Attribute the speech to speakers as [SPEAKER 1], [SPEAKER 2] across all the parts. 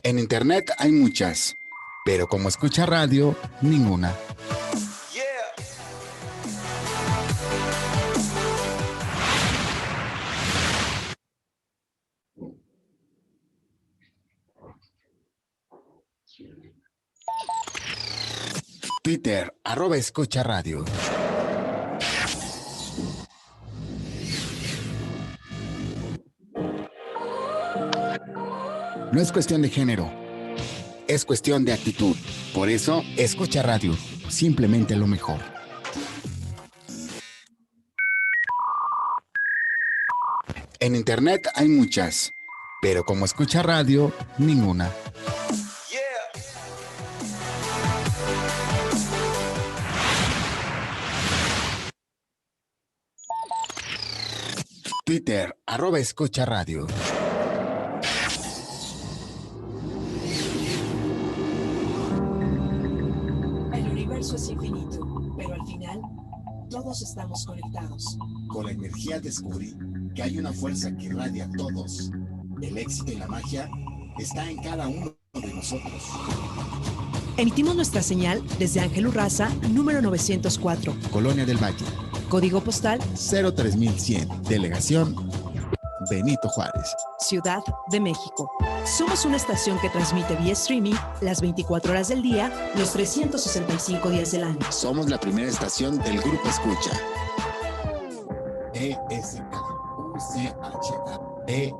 [SPEAKER 1] En internet hay muchas, pero como escucha radio, ninguna. Twitter, @escucha radio. No es cuestión de género, es cuestión de actitud. Por eso, escucha radio, simplemente lo mejor. En internet hay muchas, pero como escucha radio, ninguna. Twitter, @escucha radio.
[SPEAKER 2] El universo es infinito, pero al final todos estamos conectados.
[SPEAKER 1] Con la energía descubrí que hay una fuerza que irradia a todos. El éxito y la magia está en cada uno de nosotros.
[SPEAKER 2] Emitimos nuestra señal desde Ángel Urraza, número 904.
[SPEAKER 1] Colonia del Valle.
[SPEAKER 2] Código postal
[SPEAKER 1] 03100. Delegación Benito Juárez.
[SPEAKER 2] Ciudad de México. Somos una estación que transmite vía streaming las 24 horas del día, los 365 días del año.
[SPEAKER 1] Somos la primera estación del Grupo Escucha. ESK UCHA.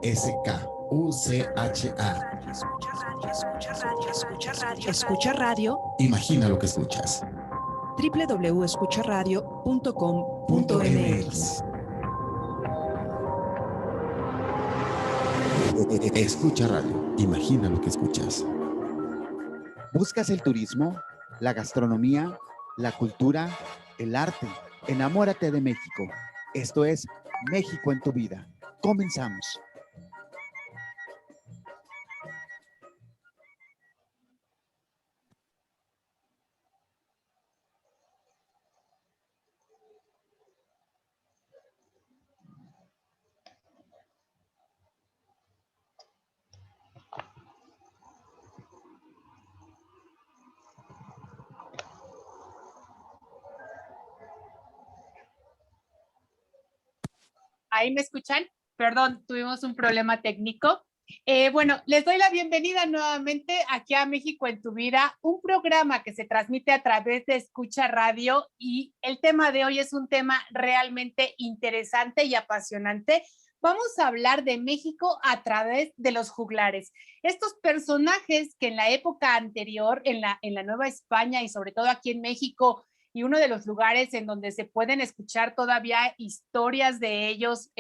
[SPEAKER 1] ESK UCHA.
[SPEAKER 2] Escucha radio.
[SPEAKER 1] Imagina lo que escuchas.
[SPEAKER 2] www.escucharadio.com.mx.
[SPEAKER 1] Escucha radio. Imagina lo que escuchas. ¿Buscas el turismo, la gastronomía, la cultura, el arte? Enamórate de México. Esto es México en tu vida. Comenzamos.
[SPEAKER 3] ¿Ahí me escuchan? Perdón, tuvimos un problema técnico. Bueno, les doy la bienvenida nuevamente aquí a México en tu vida, un programa que se transmite a través de Escucha Radio, y el tema de hoy es un tema realmente interesante y apasionante. Vamos a hablar de México a través de los juglares. Estos personajes que en la época anterior, en la Nueva España y sobre todo aquí en México, y uno de los lugares en donde se pueden escuchar todavía historias de ellos,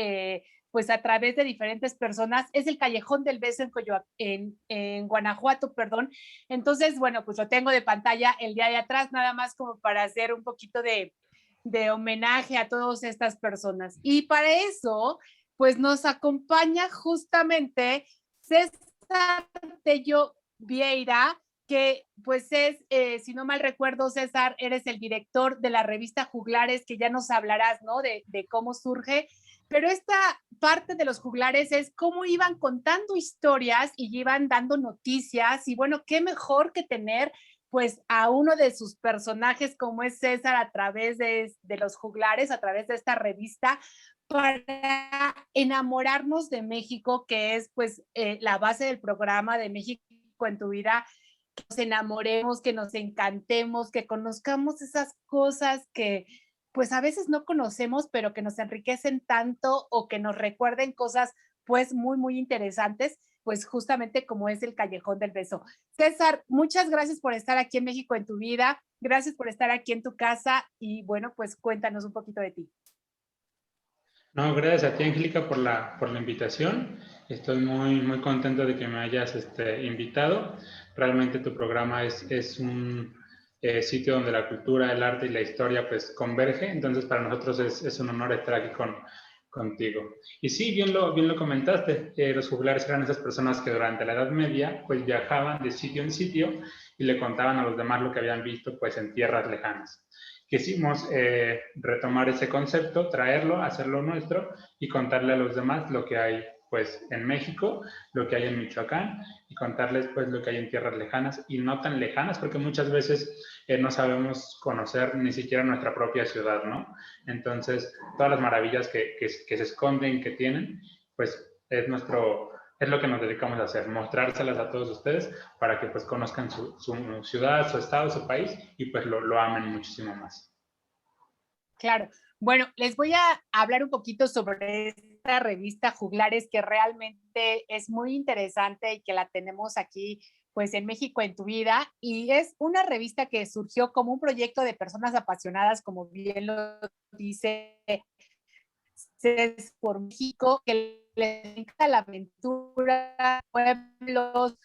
[SPEAKER 3] pues a través de diferentes personas, es el Callejón del Beso en Guanajuato, perdón. Entonces, bueno, pues lo tengo de pantalla el día de atrás, nada más como para hacer un poquito de homenaje a todas estas personas. Y para eso, pues nos acompaña justamente César Tello Vieira, que pues es, si no mal recuerdo, César, eres el director de la revista Juglares, que ya nos hablarás, ¿no? De cómo surge, pero esta parte de los juglares es cómo iban contando historias y iban dando noticias, y bueno, qué mejor que tener pues a uno de sus personajes como es César a través de los juglares, a través de esta revista, para enamorarnos de México, que es pues la base del programa de México en tu vida, que nos enamoremos, que nos encantemos, que conozcamos esas cosas que pues a veces no conocemos, pero que nos enriquecen tanto o que nos recuerden cosas pues muy, muy interesantes, pues justamente como es el Callejón del Beso. César, muchas gracias por estar aquí en México en tu vida, gracias por estar aquí en tu casa y bueno, pues cuéntanos un poquito de ti.
[SPEAKER 4] No, gracias a ti, Angélica, por la invitación. Estoy muy, muy contento de que me hayas invitado. Realmente tu programa es un sitio donde la cultura, el arte y la historia pues converge. Entonces para nosotros es un honor estar aquí contigo. Y sí, bien lo comentaste, los juglares eran esas personas que durante la Edad Media pues viajaban de sitio en sitio y le contaban a los demás lo que habían visto pues en tierras lejanas. Quisimos retomar ese concepto, traerlo, hacerlo nuestro y contarle a los demás lo que hay pues en México, lo que hay en Michoacán, y contarles pues lo que hay en tierras lejanas y no tan lejanas, porque muchas veces no sabemos conocer ni siquiera nuestra propia ciudad, ¿no? Entonces, todas las maravillas que se esconden, que tienen, pues es lo que nos dedicamos a hacer, mostrárselas a todos ustedes para que pues conozcan su ciudad, su estado, su país y pues lo amen muchísimo más.
[SPEAKER 3] Claro. Bueno, les voy a hablar un poquito sobre esta revista Juglares, que realmente es muy interesante y que la tenemos aquí, pues en México en tu vida. Y es una revista que surgió como un proyecto de personas apasionadas, como bien lo dice por México, que les encanta la aventura, pueblos,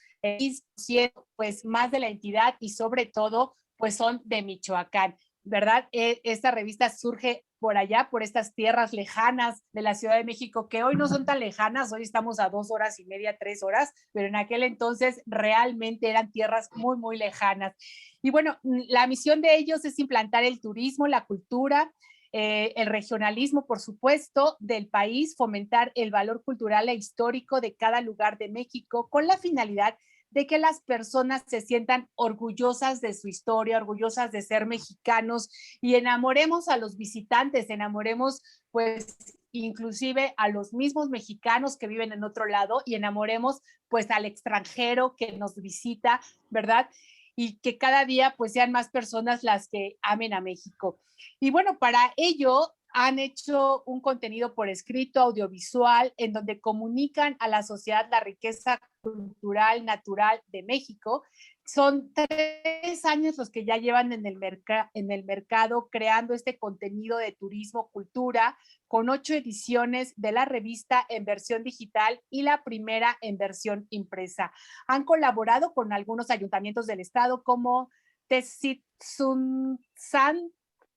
[SPEAKER 3] pues más de la entidad y sobre todo, pues son de Michoacán, ¿verdad? Esta revista surge por allá, por estas tierras lejanas de la Ciudad de México, que hoy no son tan lejanas, hoy estamos a 2 horas y media, 3 horas, pero en aquel entonces realmente eran tierras muy, muy lejanas. Y bueno, la misión de ellos es implantar el turismo, la cultura, el regionalismo, por supuesto, del país, fomentar el valor cultural e histórico de cada lugar de México con la finalidad de que las personas se sientan orgullosas de su historia, orgullosas de ser mexicanos y enamoremos a los visitantes, enamoremos pues inclusive a los mismos mexicanos que viven en otro lado y enamoremos pues al extranjero que nos visita, ¿verdad? Y que cada día pues sean más personas las que amen a México. Y bueno, para ello han hecho un contenido por escrito, audiovisual, en donde comunican a la sociedad la riqueza cultural, natural de México. Son 3 años los que ya llevan en el mercado creando este contenido de turismo, cultura, con 8 ediciones de la revista en versión digital y la primera en versión impresa. Han colaborado con algunos ayuntamientos del estado como Tezitzuntzan,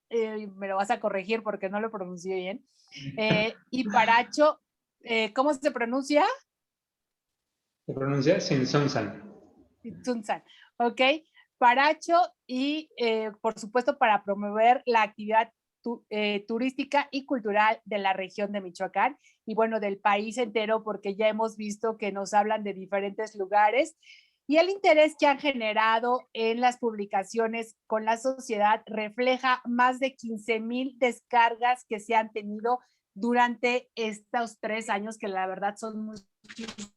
[SPEAKER 3] me lo vas a corregir porque no lo pronuncié bien, y Paracho, ¿cómo se pronuncia?
[SPEAKER 4] Se pronuncia Sinsunzan.
[SPEAKER 3] Tsuntzan, ¿ok? Paracho y, por supuesto, para promover la actividad turística y cultural de la región de Michoacán y, bueno, del país entero, porque ya hemos visto que nos hablan de diferentes lugares y el interés que han generado en las publicaciones con la sociedad refleja más de 15,000 descargas que se han tenido durante estos 3 años, que la verdad son muchísimos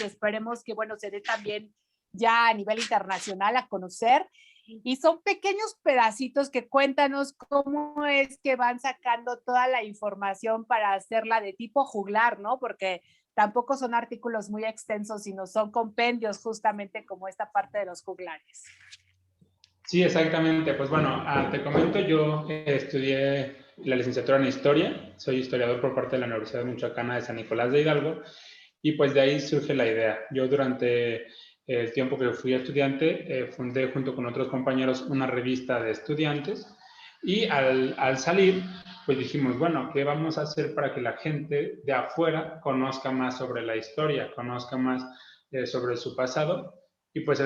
[SPEAKER 3] y esperemos que, bueno, se dé también ya a nivel internacional a conocer. Y son pequeños pedacitos que cuéntanos cómo es que van sacando toda la información para hacerla de tipo juglar, ¿no? Porque tampoco son artículos muy extensos, sino son compendios justamente como esta parte de los juglares.
[SPEAKER 4] Sí, exactamente. Pues bueno, te comento, yo estudié la licenciatura en Historia, soy historiador por parte de la Universidad Michoacana de San Nicolás de Hidalgo, y pues de ahí surge la idea. Yo durante el tiempo que fui estudiante, fundé junto con otros compañeros una revista de estudiantes, y al salir, pues dijimos, bueno, ¿qué vamos a hacer para que la gente de afuera conozca más sobre la historia, conozca más sobre su pasado? Y pues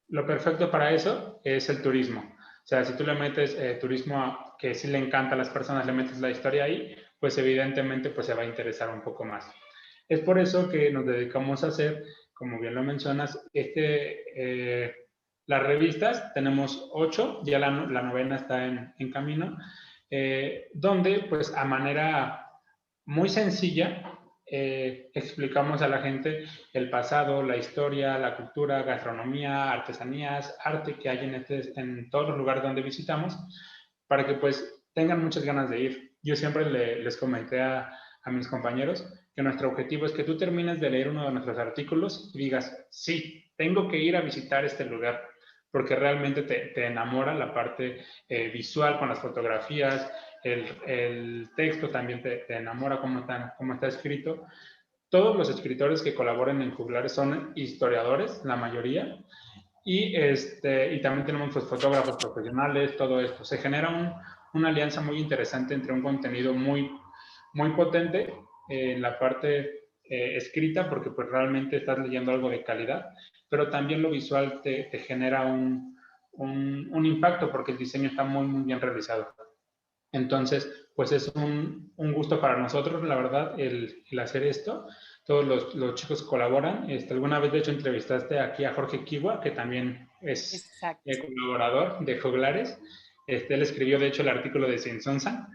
[SPEAKER 4] lo perfecto para eso es el turismo. O sea, si tú le metes turismo que sí le encanta a las personas, le metes la historia ahí, pues evidentemente pues se va a interesar un poco más. Es por eso que nos dedicamos a hacer, como bien lo mencionas, las revistas, tenemos 8, ya la 9ª está en camino, donde pues a manera muy sencilla explicamos a la gente el pasado, la historia, la cultura, gastronomía, artesanías, arte que hay en todos los lugares donde visitamos, para que pues tengan muchas ganas de ir. Yo siempre les comenté a mis compañeros que nuestro objetivo es que tú termines de leer uno de nuestros artículos y digas, sí, tengo que ir a visitar este lugar, porque realmente te enamora la parte visual con las fotografías, el texto también te enamora cómo está escrito. Todos los escritores que colaboran en Juglares son historiadores, la mayoría, y también tenemos pues, fotógrafos profesionales, todo esto. Se genera una alianza muy interesante entre un contenido muy, muy potente en la parte escrita, porque pues realmente estás leyendo algo de calidad, pero también lo visual te genera un impacto, porque el diseño está muy, muy bien realizado. Entonces, pues es un gusto para nosotros, la verdad, el hacer esto. Todos los chicos colaboran. Alguna vez, de hecho, entrevistaste aquí a Jorge Kiwa, que también es
[SPEAKER 3] Exacto.
[SPEAKER 4] colaborador de Joglares. Él escribió, de hecho, el artículo de Simpsonsa.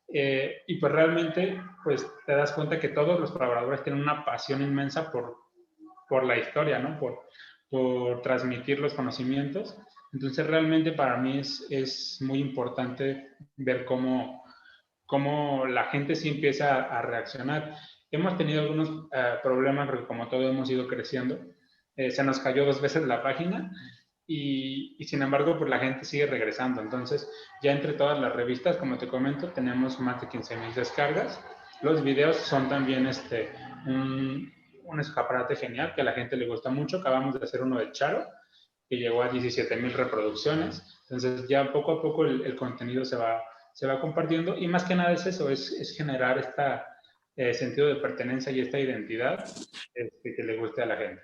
[SPEAKER 4] Y pues realmente, pues te das cuenta que todos los colaboradores tienen una pasión inmensa por la historia, ¿no? Por transmitir los conocimientos. Entonces, realmente para mí es muy importante ver cómo la gente sí empieza a reaccionar. Hemos tenido algunos problemas porque como todo hemos ido creciendo, se nos cayó 2 veces la página y sin embargo pues la gente sigue regresando. Entonces ya entre todas las revistas, como te comento, tenemos más de 15,000 descargas. Los videos son también un escaparate genial que a la gente le gusta mucho. Acabamos de hacer uno de Charo que llegó a 17,000 reproducciones. Entonces ya poco a poco el contenido se va compartiendo y más que nada es eso, es generar este sentido de pertenencia y esta identidad que le guste a la gente.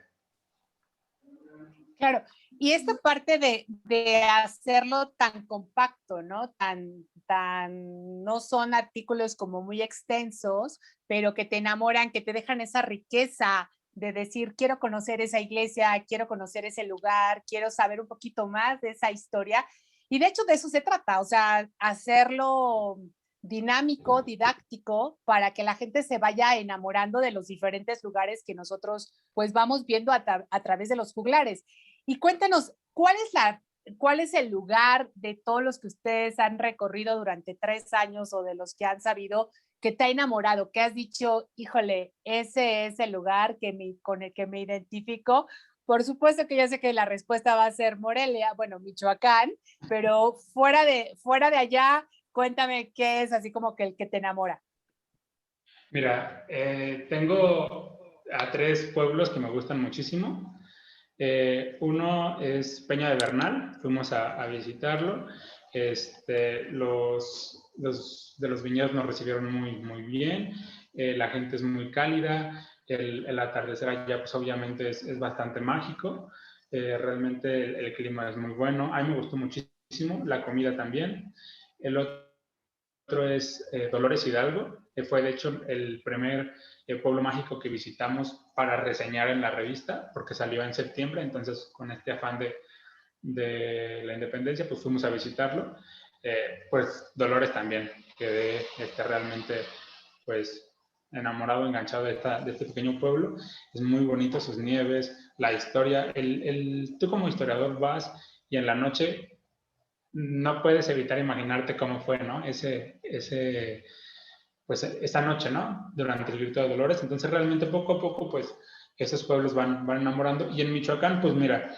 [SPEAKER 3] Claro, y esta parte de hacerlo tan compacto, ¿no? No son artículos como muy extensos, pero que te enamoran, que te dejan esa riqueza de decir, quiero conocer esa iglesia, quiero conocer ese lugar, quiero saber un poquito más de esa historia. Y de hecho de eso se trata, o sea, hacerlo dinámico, didáctico, para que la gente se vaya enamorando de los diferentes lugares que nosotros pues vamos viendo a través de los juglares. Y cuéntanos, ¿cuál es el lugar de todos los que ustedes han recorrido durante 3 años o de los que han sabido que te ha enamorado, que has dicho, híjole, ese es el lugar con el que me identifico? Por supuesto que yo sé que la respuesta va a ser Morelia, bueno, Michoacán, pero fuera de allá, cuéntame qué es así como que el que te enamora.
[SPEAKER 4] Mira, tengo a 3 pueblos que me gustan muchísimo. Uno es Peña de Bernal, fuimos a visitarlo. Los de los viñedos nos recibieron muy, muy bien. La gente es muy cálida. El atardecer allá, pues obviamente es bastante mágico. Realmente el clima es muy bueno. A mí me gustó muchísimo, la comida también. El otro es Dolores Hidalgo, que fue de hecho el primer pueblo mágico que visitamos para reseñar en la revista, porque salió en septiembre, entonces con este afán de la independencia, pues fuimos a visitarlo. Pues Dolores también, quedé realmente pues enamorado, enganchado de este pequeño pueblo. Es muy bonito, sus nieves, la historia. Tú como historiador vas y en la noche no puedes evitar imaginarte cómo fue, ¿no? Pues esa noche, ¿no? Durante el grito de Dolores. Entonces realmente poco a poco, pues esos pueblos van enamorando. Y en Michoacán, pues mira,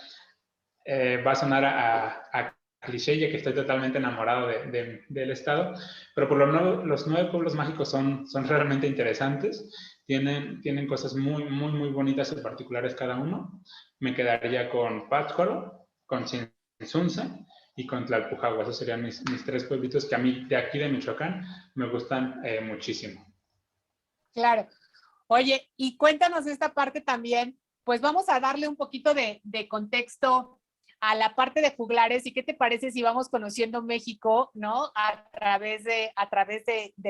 [SPEAKER 4] va a sonar a cliché, ya que estoy totalmente enamorado del estado, pero por los 9 pueblos mágicos son realmente interesantes. Tienen cosas muy, muy, muy bonitas y particulares cada uno. Me quedaría con Pátzcuaro, con Sinsunza y con Tlalpujagua. Esos serían mis 3 pueblitos que a mí, de aquí de Michoacán, me gustan muchísimo.
[SPEAKER 3] Claro. Oye, y cuéntanos esta parte también, pues vamos a darle un poquito de contexto a la parte de juglares y qué te parece si vamos conociendo México, ¿no? A través de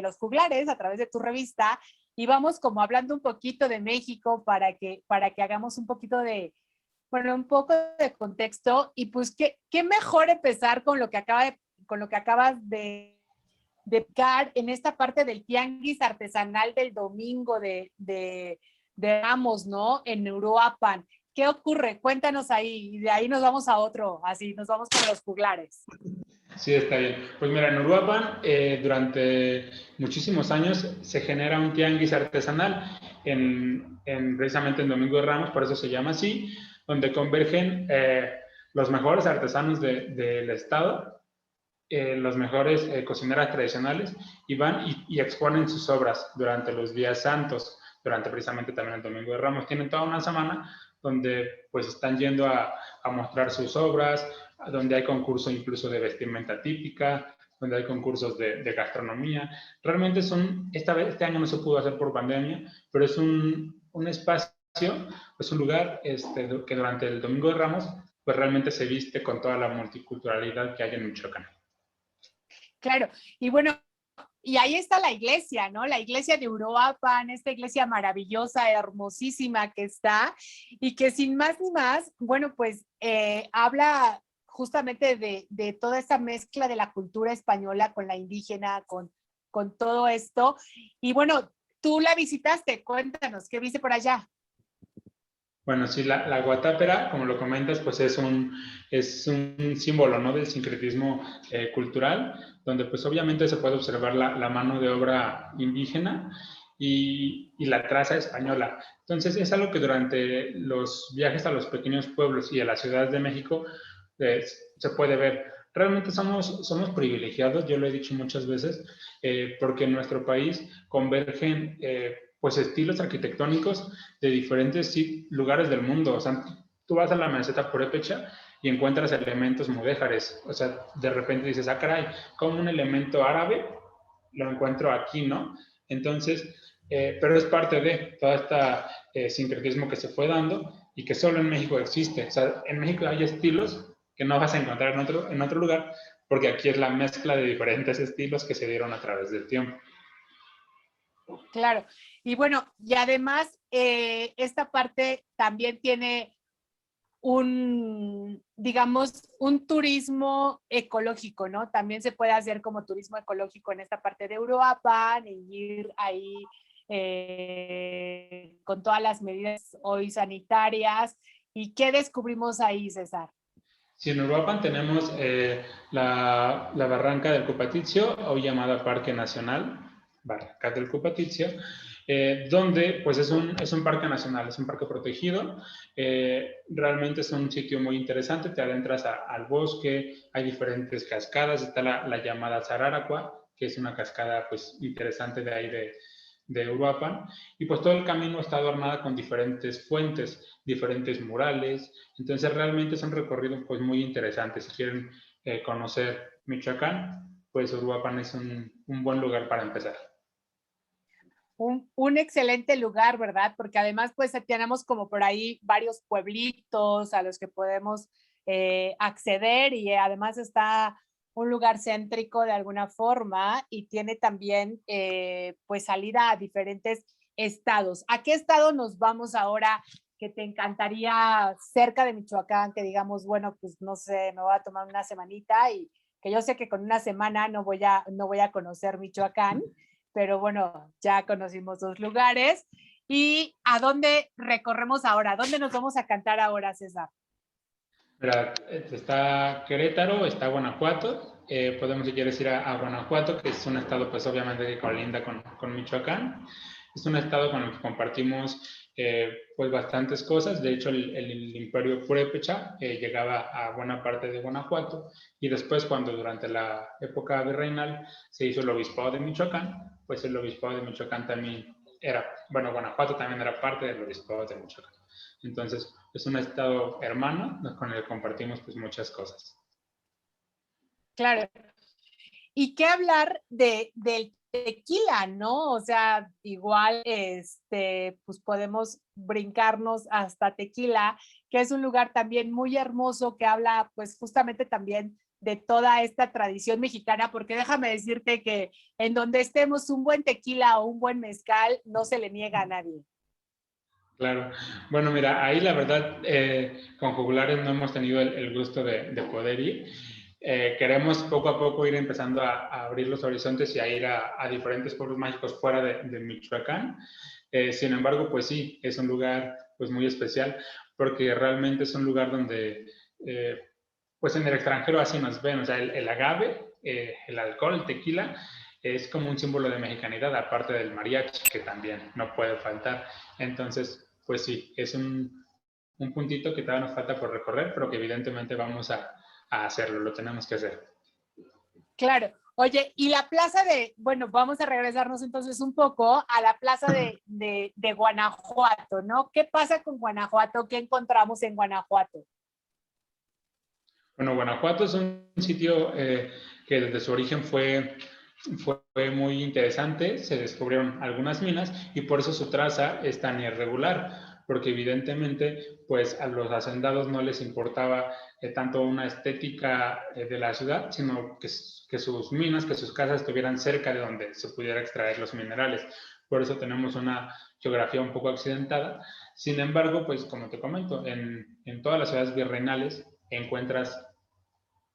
[SPEAKER 3] los juglares, a través de tu revista, y vamos como hablando un poquito de México para que hagamos un poquito un poco de contexto. Y pues qué mejor empezar con lo que acabas de picar en esta parte del tianguis artesanal del domingo de Ramos, ¿no? En Uruapan. ¿Qué ocurre? Cuéntanos ahí, y de ahí nos vamos a otro, así, nos vamos con los juglares.
[SPEAKER 4] Sí, está bien. Pues mira, en Uruapan durante muchísimos años se genera un tianguis artesanal precisamente en Domingo de Ramos, por eso se llama así, donde convergen los mejores artesanos del estado, los mejores cocineras tradicionales, y van y exponen sus obras durante los días santos, durante precisamente también el Domingo de Ramos. Tienen toda una semana donde pues están yendo a mostrar sus obras, donde hay concursos incluso de vestimenta típica, donde hay concursos de gastronomía. Realmente este año no se pudo hacer por pandemia, pero es un espacio, es un lugar que durante el Domingo de Ramos pues realmente se viste con toda la multiculturalidad que hay en Michoacán.
[SPEAKER 3] Claro, y bueno, y ahí está la iglesia, ¿no? La iglesia de Uruapan, esta iglesia maravillosa, hermosísima que está, y que sin más ni más, bueno, pues habla justamente de toda esta mezcla de la cultura española con la indígena, con todo esto. Y bueno, tú la visitaste, cuéntanos, ¿qué viste por allá?
[SPEAKER 4] Bueno, sí, la guatápera, como lo comentas, pues es un símbolo, ¿no?, del sincretismo cultural, donde pues obviamente se puede observar la mano de obra indígena y la traza española. Entonces es algo que durante los viajes a los pequeños pueblos y a las ciudades de México se puede ver. Realmente somos privilegiados, yo lo he dicho muchas veces, porque en nuestro país convergen pues estilos arquitectónicos de diferentes lugares del mundo. O sea, tú vas a la meseta purépecha y encuentras elementos mudéjares. O sea, de repente dices, ah, caray, como un elemento árabe lo encuentro aquí, ¿no? Entonces, pero es parte de todo este sincretismo que se fue dando y que solo en México existe. O sea, en México hay estilos que no vas a encontrar en otro lugar, porque aquí es la mezcla de diferentes estilos que se dieron a través del tiempo.
[SPEAKER 3] Claro, y bueno, y además esta parte también tiene digamos, un turismo ecológico, ¿no? También se puede hacer como turismo ecológico en esta parte de Uruapan y ir ahí con todas las medidas hoy sanitarias. ¿Y qué descubrimos ahí, César?
[SPEAKER 4] Sí, en Uruapan tenemos la barranca del Cupatizio, hoy llamada Parque Nacional, Barranca del Cupatizio, donde pues es un parque nacional, es un parque protegido. Realmente es un sitio muy interesante, te adentras al bosque, hay diferentes cascadas, está la llamada Sararaqua, que es una cascada pues interesante de ahí de Uruapan, y pues todo el camino está adornado con diferentes fuentes, diferentes murales. Entonces realmente es un recorrido pues muy interesante. Si quieren conocer Michoacán, pues Uruapan es un buen lugar para empezar.
[SPEAKER 3] Un excelente lugar, ¿verdad? Porque además pues tenemos como por ahí varios pueblitos a los que podemos acceder, y además está un lugar céntrico de alguna forma y tiene también pues salida a diferentes estados. ¿A qué estado nos vamos ahora que te encantaría cerca de Michoacán, que digamos, bueno, pues no sé, me voy a tomar una semanita, y que yo sé que con una semana no voy a conocer Michoacán, pero bueno, ya conocimos 2 lugares. ¿Y a dónde recorremos ahora? ¿A dónde nos vamos a cantar ahora, César?
[SPEAKER 4] Mira, está Querétaro, está Guanajuato. Podemos, si quieres, ir a Guanajuato, que es un estado, pues obviamente, que colinda con Michoacán. Es un estado con el que compartimos pues bastantes cosas. De hecho, el imperio purépecha llegaba a buena parte de Guanajuato, y después, cuando durante la época virreinal se hizo el obispado de Michoacán, pues el obispado de Michoacán también bueno, Guanajuato también era parte del obispado de Michoacán. Entonces, es un estado hermano con el que compartimos pues muchas cosas.
[SPEAKER 3] Claro. ¿Y qué hablar del tequila, no? O sea, igual, pues podemos brincarnos hasta Tequila, que es un lugar también muy hermoso que habla, pues justamente también de toda esta tradición mexicana, porque déjame decirte que en donde estemos un buen tequila o un buen mezcal, no se le niega a nadie.
[SPEAKER 4] Claro. Bueno, mira, ahí la verdad, con Jugulares no hemos tenido el gusto de poder ir. Queremos poco a poco ir empezando a abrir los horizontes y a ir a diferentes pueblos mágicos fuera de Michoacán. Sin embargo, pues sí, es un lugar pues muy especial, porque realmente es un lugar donde, pues en el extranjero así nos ven. O sea, el agave, el alcohol, el tequila, es como un símbolo de mexicanidad, aparte del mariachi, que también no puede faltar. Entonces, pues sí, es un puntito que todavía nos falta por recorrer, pero que evidentemente vamos a hacerlo, lo tenemos que hacer.
[SPEAKER 3] Claro. Oye, y la plaza bueno, vamos a regresarnos entonces un poco a la plaza de Guanajuato, ¿no? ¿Qué pasa con Guanajuato? ¿Qué encontramos en Guanajuato?
[SPEAKER 4] Bueno, Guanajuato es un sitio que desde su origen fue muy interesante. Se descubrieron algunas minas y por eso su traza es tan irregular, porque evidentemente pues a los hacendados no les importaba tanto una estética de la ciudad, sino que sus minas, que sus casas estuvieran cerca de donde se pudiera extraer los minerales. Por eso tenemos una geografía un poco accidentada. Sin embargo, pues como te comento, en todas las ciudades virreinales encuentras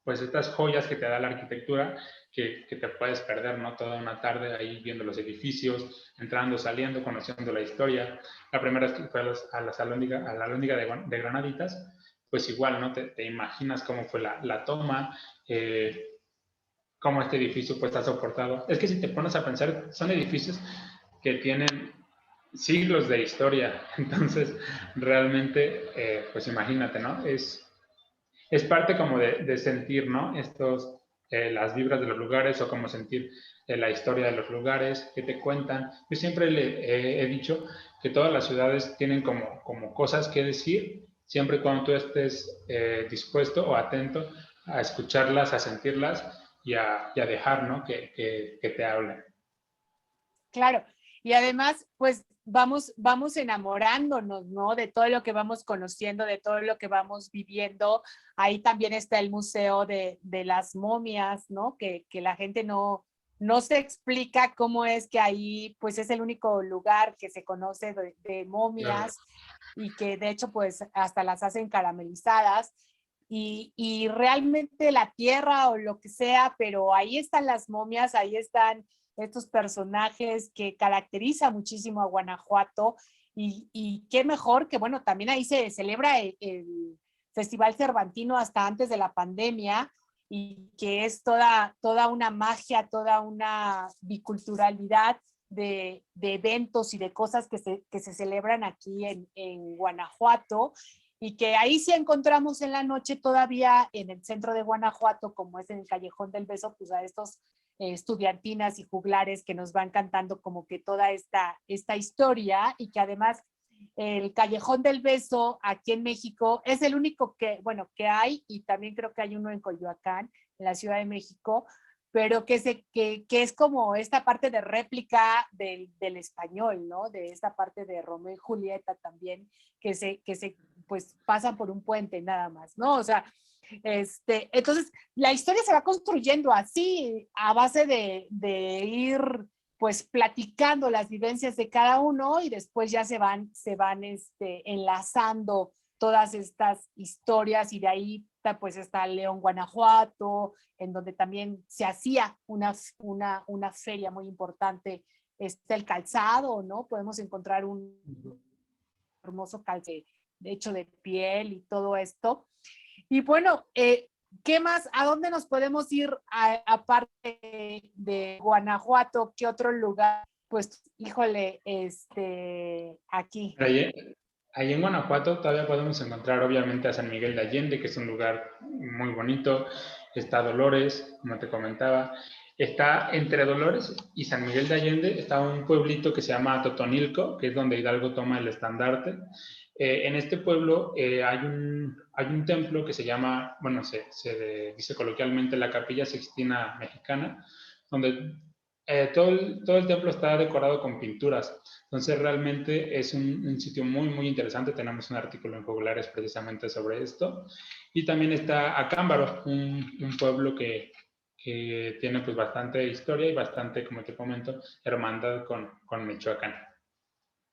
[SPEAKER 4] pues estas joyas que te da la arquitectura que te puedes perder, ¿no? Toda una tarde ahí viendo los edificios, entrando, saliendo, conociendo la historia. La primera vez que fue a la Alhóndiga de Granaditas, pues igual, ¿no? Te imaginas cómo fue la toma, cómo este edificio pues está soportado. Es que si te pones a pensar, son edificios que tienen siglos de historia, entonces realmente, pues imagínate, ¿no? Es parte como de sentir, ¿no? Las vibras de los lugares o como sentir la historia de los lugares que te cuentan. Yo siempre he dicho que todas las ciudades tienen como cosas que decir, siempre y cuando tú estés dispuesto o atento a escucharlas, a sentirlas y a dejar, ¿no? Que te hablen.
[SPEAKER 3] Claro, y además, pues vamos enamorándonos, ¿no? De todo lo que vamos conociendo, de todo lo que vamos viviendo. Ahí también está el Museo de las Momias, ¿no? Que la gente no se explica cómo es que ahí, pues es el único lugar que se conoce de momias y que de hecho, pues hasta las hacen caramelizadas. Y realmente la tierra o lo que sea, pero ahí están las momias, ahí están estos personajes que caracteriza muchísimo a Guanajuato y qué mejor que, bueno, también ahí se celebra el Festival Cervantino hasta antes de la pandemia y que es toda una magia, toda una biculturalidad de eventos y de cosas que se celebran aquí en Guanajuato y que ahí sí encontramos en la noche todavía en el centro de Guanajuato, como es en el Callejón del Beso, pues a estos estudiantinas y juglares que nos van cantando como que toda esta historia y que además el Callejón del Beso aquí en México es el único que, bueno, que hay y también creo que hay uno en Coyoacán, en la Ciudad de México, pero que es como esta parte de réplica del español, ¿no? De esta parte de Romeo y Julieta también, que se pues pasan por un puente nada más, ¿no? O sea, entonces, la historia se va construyendo así, a base de ir pues platicando las vivencias de cada uno y después ya se van enlazando todas estas historias y de ahí pues está León, Guanajuato, en donde también se hacía una feria muy importante, está el calzado, ¿no? Podemos encontrar un hermoso calzado de hecho de piel y todo esto. Y bueno, ¿qué más? ¿A dónde nos podemos ir aparte de Guanajuato? ¿Qué otro lugar? Pues, híjole, aquí.
[SPEAKER 4] Ahí en Guanajuato todavía podemos encontrar obviamente a San Miguel de Allende, que es un lugar muy bonito. Está Dolores, como te comentaba. Está entre Dolores y San Miguel de Allende, está un pueblito que se llama Totonilco, que es donde Hidalgo toma el estandarte. En este pueblo hay un templo que se llama, bueno, se dice coloquialmente la Capilla Sixtina Mexicana, donde todo el templo está decorado con pinturas. Entonces realmente es un sitio muy, muy interesante. Tenemos un artículo en Juglares precisamente sobre esto. Y también está Acámbaro, un pueblo que tiene pues bastante historia y bastante, como te comento, hermandad con Michoacán.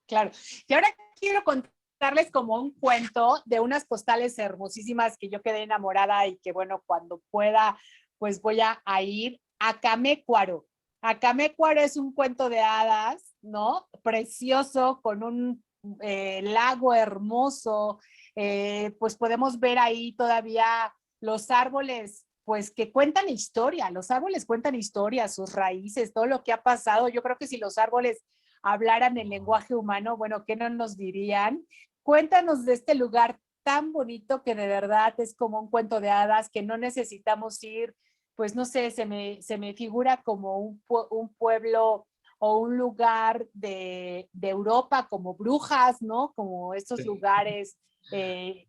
[SPEAKER 3] Claro. Y ahora quiero contarles como un cuento de unas postales hermosísimas que yo quedé enamorada y que bueno, cuando pueda, pues voy a ir a Camécuaro. Acamécuaro es un cuento de hadas, ¿no? Precioso, con un lago hermoso. Pues podemos ver ahí todavía los árboles, pues que cuentan historia. Los árboles cuentan historia, sus raíces, todo lo que ha pasado. Yo creo que si los árboles hablaran el lenguaje humano, bueno, ¿qué no nos dirían? Cuéntanos de este lugar tan bonito que de verdad es como un cuento de hadas, que no necesitamos ir, pues no sé, se me figura como un pueblo o un lugar de Europa, como Brujas, ¿no? Como estos lugares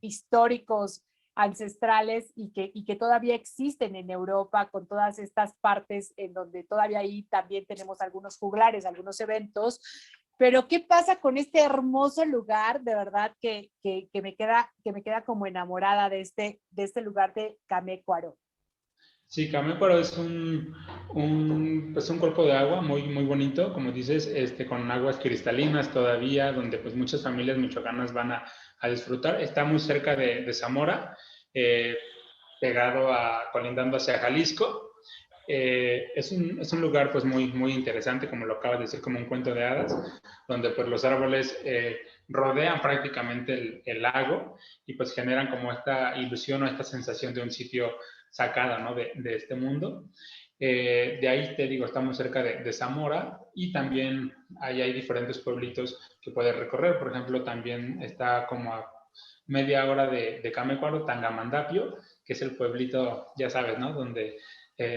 [SPEAKER 3] históricos, ancestrales y que todavía existen en Europa con todas estas partes en donde todavía ahí también tenemos algunos juglares, algunos eventos, Pero ¿qué pasa con este hermoso lugar? De verdad que me queda como enamorada de este lugar de Camécuaro.
[SPEAKER 4] Sí, Camécuaro es pues un cuerpo de agua muy, muy bonito, como dices, con aguas cristalinas todavía, donde pues muchas familias michoacanas van a disfrutar. Está muy cerca de Zamora, eh, colindando hacia Jalisco. Es un lugar pues muy, muy interesante, como lo acabas de decir, como un cuento de hadas, donde pues los árboles rodean prácticamente el lago y pues generan como esta ilusión o esta sensación de un sitio sacado, ¿no? de este mundo. De ahí te digo, estamos cerca de Zamora y también ahí hay diferentes pueblitos que puedes recorrer. Por ejemplo, también está como a media hora de Camécuaro, Tangamandapio, que es el pueblito, ya sabes, ¿no? Donde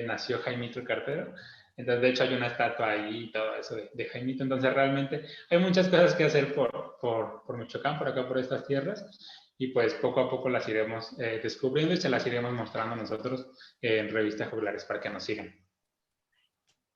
[SPEAKER 4] nació Jaimito el Cartero. Entonces, de hecho, hay una estatua ahí y todo eso de Jaimito. Entonces, realmente hay muchas cosas que hacer por Michoacán, por acá, por estas tierras. Y pues poco a poco las iremos descubriendo y se las iremos mostrando nosotros en Revistas Juglares para que nos sigan.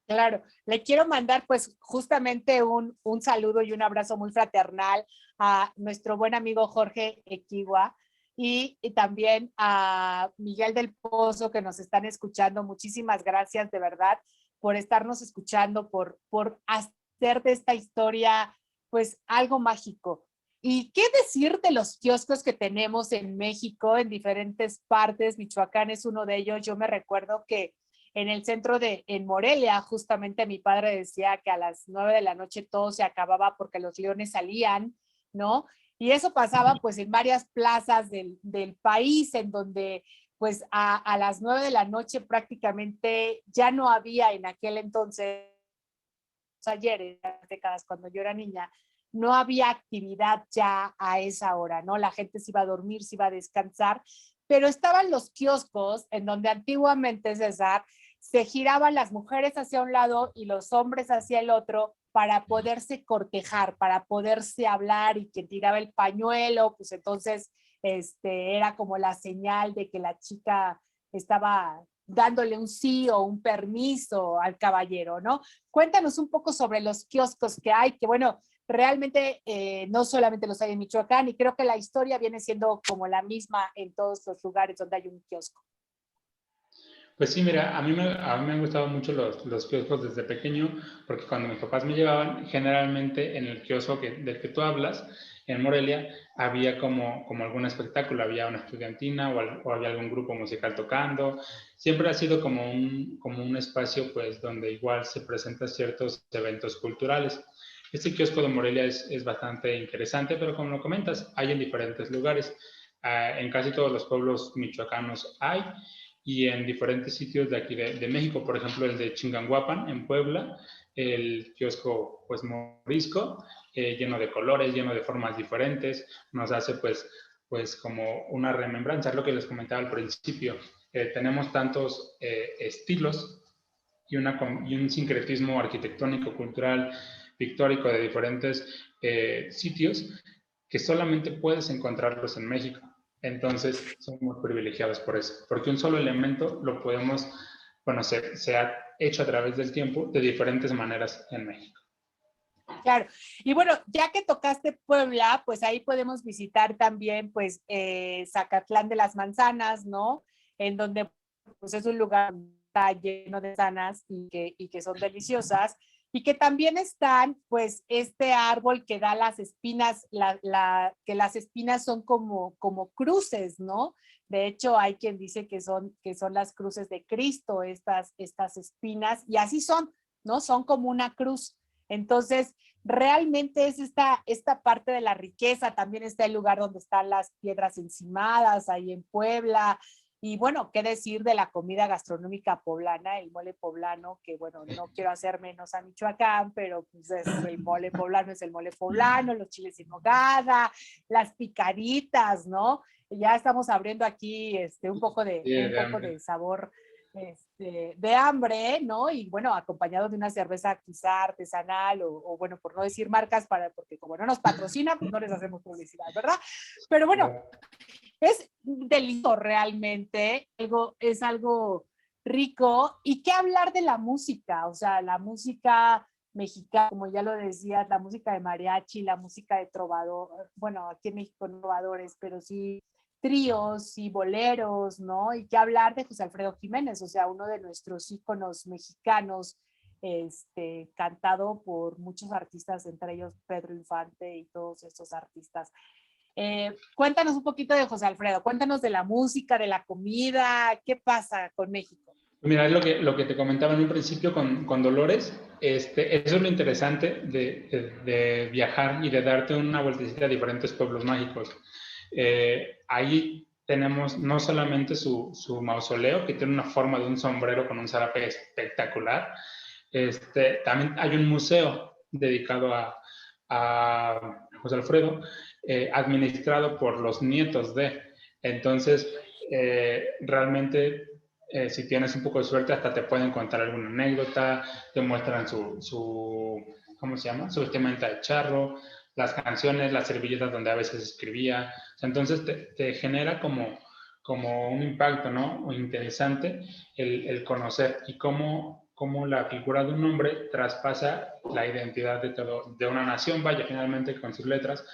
[SPEAKER 3] Claro, le quiero mandar pues justamente un saludo y un abrazo muy fraternal a nuestro buen amigo Jorge Equigua y también a Miguel del Pozo que nos están escuchando. Muchísimas gracias de verdad por estarnos escuchando, por hacer de esta historia pues algo mágico. ¿Y qué decir de los kioscos que tenemos en México en diferentes partes? Michoacán es uno de ellos. Yo me recuerdo que en el centro en Morelia, justamente mi padre decía que a las 9 de la noche todo se acababa porque los leones salían, ¿no? Y eso pasaba pues en varias plazas del país, en donde pues a las 9 de la noche prácticamente ya no había en aquel entonces, ayer, en las décadas cuando yo era niña, no había actividad ya a esa hora, ¿no? La gente se iba a dormir, se iba a descansar, pero estaban los kioscos en donde antiguamente, César, se giraban las mujeres hacia un lado y los hombres hacia el otro para poderse cortejar, para poderse hablar, y quien tiraba el pañuelo, pues entonces era como la señal de que la chica estaba dándole un sí o un permiso al caballero, ¿no? Cuéntanos un poco sobre los kioscos que hay, que bueno, realmente no solamente los hay en Michoacán, y creo que la historia viene siendo como la misma en todos los lugares donde hay un kiosco.
[SPEAKER 4] Pues sí, mira, a mí me han gustado mucho los kioscos desde pequeño, porque cuando mis papás me llevaban, generalmente en el kiosco del que tú hablas, en Morelia, había como algún espectáculo, había una estudiantina o había algún grupo musical tocando. Siempre ha sido como un espacio pues donde igual se presentan ciertos eventos culturales. Este kiosco de Morelia es bastante interesante, pero como lo comentas, hay en diferentes lugares. En casi todos los pueblos michoacanos hay, y en diferentes sitios de aquí de México, por ejemplo el de Chinganguapan en Puebla, el kiosco pues morisco, lleno de colores, lleno de formas diferentes, nos hace pues como una remembranza, es lo que les comentaba al principio. Tenemos tantos estilos y un sincretismo arquitectónico, cultural, pictórico de diferentes sitios que solamente puedes encontrarlos en México. Entonces, somos privilegiados por eso, porque un solo elemento lo podemos, bueno, se ha hecho a través del tiempo de diferentes maneras en México.
[SPEAKER 3] Claro, y bueno, ya que tocaste Puebla, pues ahí podemos visitar también, pues, Zacatlán de las Manzanas, ¿no? En donde, pues, es un lugar lleno de manzanas y que son deliciosas, y que también están, pues, este árbol que da las espinas, que las espinas son como cruces, ¿no? De hecho, hay quien dice que son las cruces de Cristo, estas espinas, y así son, ¿no? Son como una cruz. Entonces, realmente es esta parte de la riqueza. También está el lugar donde están las piedras encimadas, ahí en Puebla. Y bueno, qué decir de la comida gastronómica poblana, el mole poblano, que bueno, no quiero hacer menos a Michoacán, pero pues el mole poblano es el mole poblano, los chiles en nogada, las picaritas, ¿no? Ya estamos abriendo aquí un poco de sabor de hambre, ¿no? Y bueno, acompañado de una cerveza quizá artesanal o bueno, por no decir marcas, porque como no nos patrocina, pues no les hacemos publicidad, ¿verdad? Pero bueno, es delicioso realmente, es algo rico. ¿Y qué hablar de la música? O sea, la música mexicana, como ya lo decías, la música de mariachi, la música de trovador, bueno, aquí en México no trovadores, pero sí tríos y boleros, ¿no? Y qué hablar de José Alfredo Jiménez, o sea, uno de nuestros íconos mexicanos, cantado por muchos artistas, entre ellos Pedro Infante y todos estos artistas. Cuéntanos un poquito de José Alfredo, cuéntanos de la música, de la comida, ¿qué pasa con México?
[SPEAKER 4] Mira, es lo que te comentaba en un principio con Dolores. Eso es lo interesante de viajar y de darte una vueltecita a diferentes pueblos mágicos. Ahí tenemos no solamente su mausoleo, que tiene una forma de un sombrero con un zarape espectacular. También hay un museo dedicado a José Alfredo, administrado por los nietos de. Entonces, realmente, si tienes un poco de suerte, hasta te pueden contar alguna anécdota, te muestran ¿cómo se llama? Su vestimenta de charro, las canciones, las servilletas donde a veces escribía. Entonces, te genera como un impacto, ¿no? O interesante el conocer y cómo la figura de un hombre traspasa la identidad de una nación, vaya, finalmente con sus letras,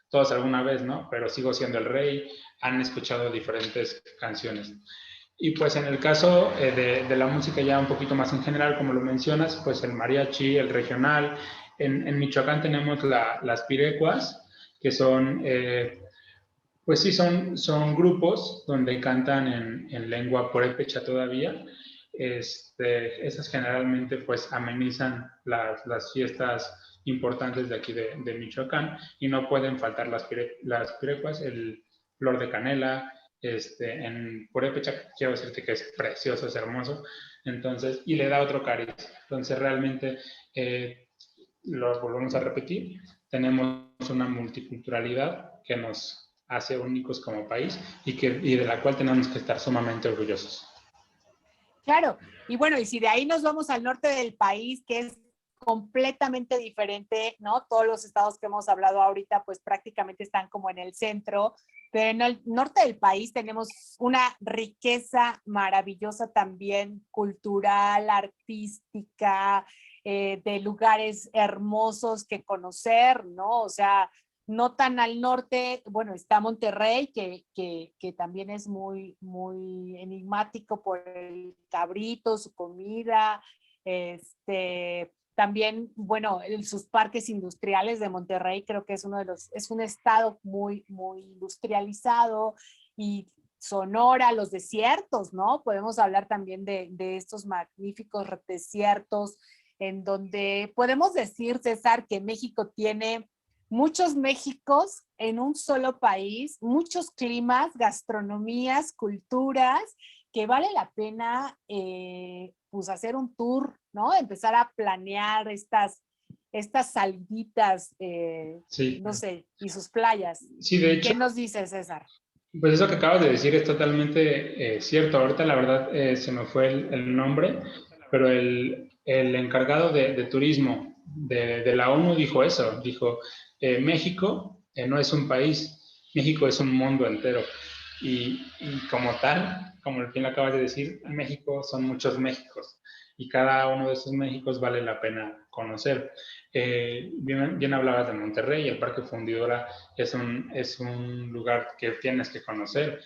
[SPEAKER 4] todos alguna vez, ¿no? Pero sigo siendo el rey, han escuchado diferentes canciones. Y pues en el caso de la música ya un poquito más en general, como lo mencionas, pues el mariachi, el regional. En Michoacán tenemos las pirecuas, que son, pues sí, son grupos donde cantan en lengua purépecha todavía. Esas generalmente pues amenizan las fiestas importantes de aquí de Michoacán, y no pueden faltar las pirecuas, el flor de canela, en purépecha quiero decirte que es precioso, es hermoso, entonces, y le da otro cariz. Entonces realmente, lo volvemos a repetir, tenemos una multiculturalidad que nos hace únicos como país y de la cual tenemos que estar sumamente orgullosos.
[SPEAKER 3] Claro, y bueno, y si de ahí nos vamos al norte del país, que es completamente diferente, ¿no? Todos los estados que hemos hablado ahorita, pues prácticamente están como en el centro, pero en el norte del país tenemos una riqueza maravillosa también, cultural, artística, de lugares hermosos que conocer, ¿no? O sea, no tan al norte, bueno, está Monterrey, que también es muy, muy enigmático por el cabrito, su comida, también, bueno, sus parques industriales de Monterrey, creo que es es un estado muy, muy industrializado, y Sonora, los desiertos, ¿no? Podemos hablar también de estos magníficos desiertos, en donde podemos decir, César, que México tiene muchos Méxicos en un solo país, muchos climas, gastronomías, culturas, que vale la pena pues hacer un tour, ¿no? Empezar a planear estas saliditas,
[SPEAKER 4] Sí.
[SPEAKER 3] no sé, y sus playas.
[SPEAKER 4] Sí, de hecho.
[SPEAKER 3] ¿Qué nos dice, César?
[SPEAKER 4] Pues eso que acabas de decir es totalmente cierto. Ahorita la verdad se me fue el nombre, pero el encargado de turismo de la ONU dijo eso, dijo, México no es un país, México es un mundo entero. Y como tal, como bien lo acabas de decir, México son muchos Méxicos, y cada uno de esos Méxicos vale la pena conocer. Bien hablabas de Monterrey, el Parque Fundidora es un lugar que tienes que conocer.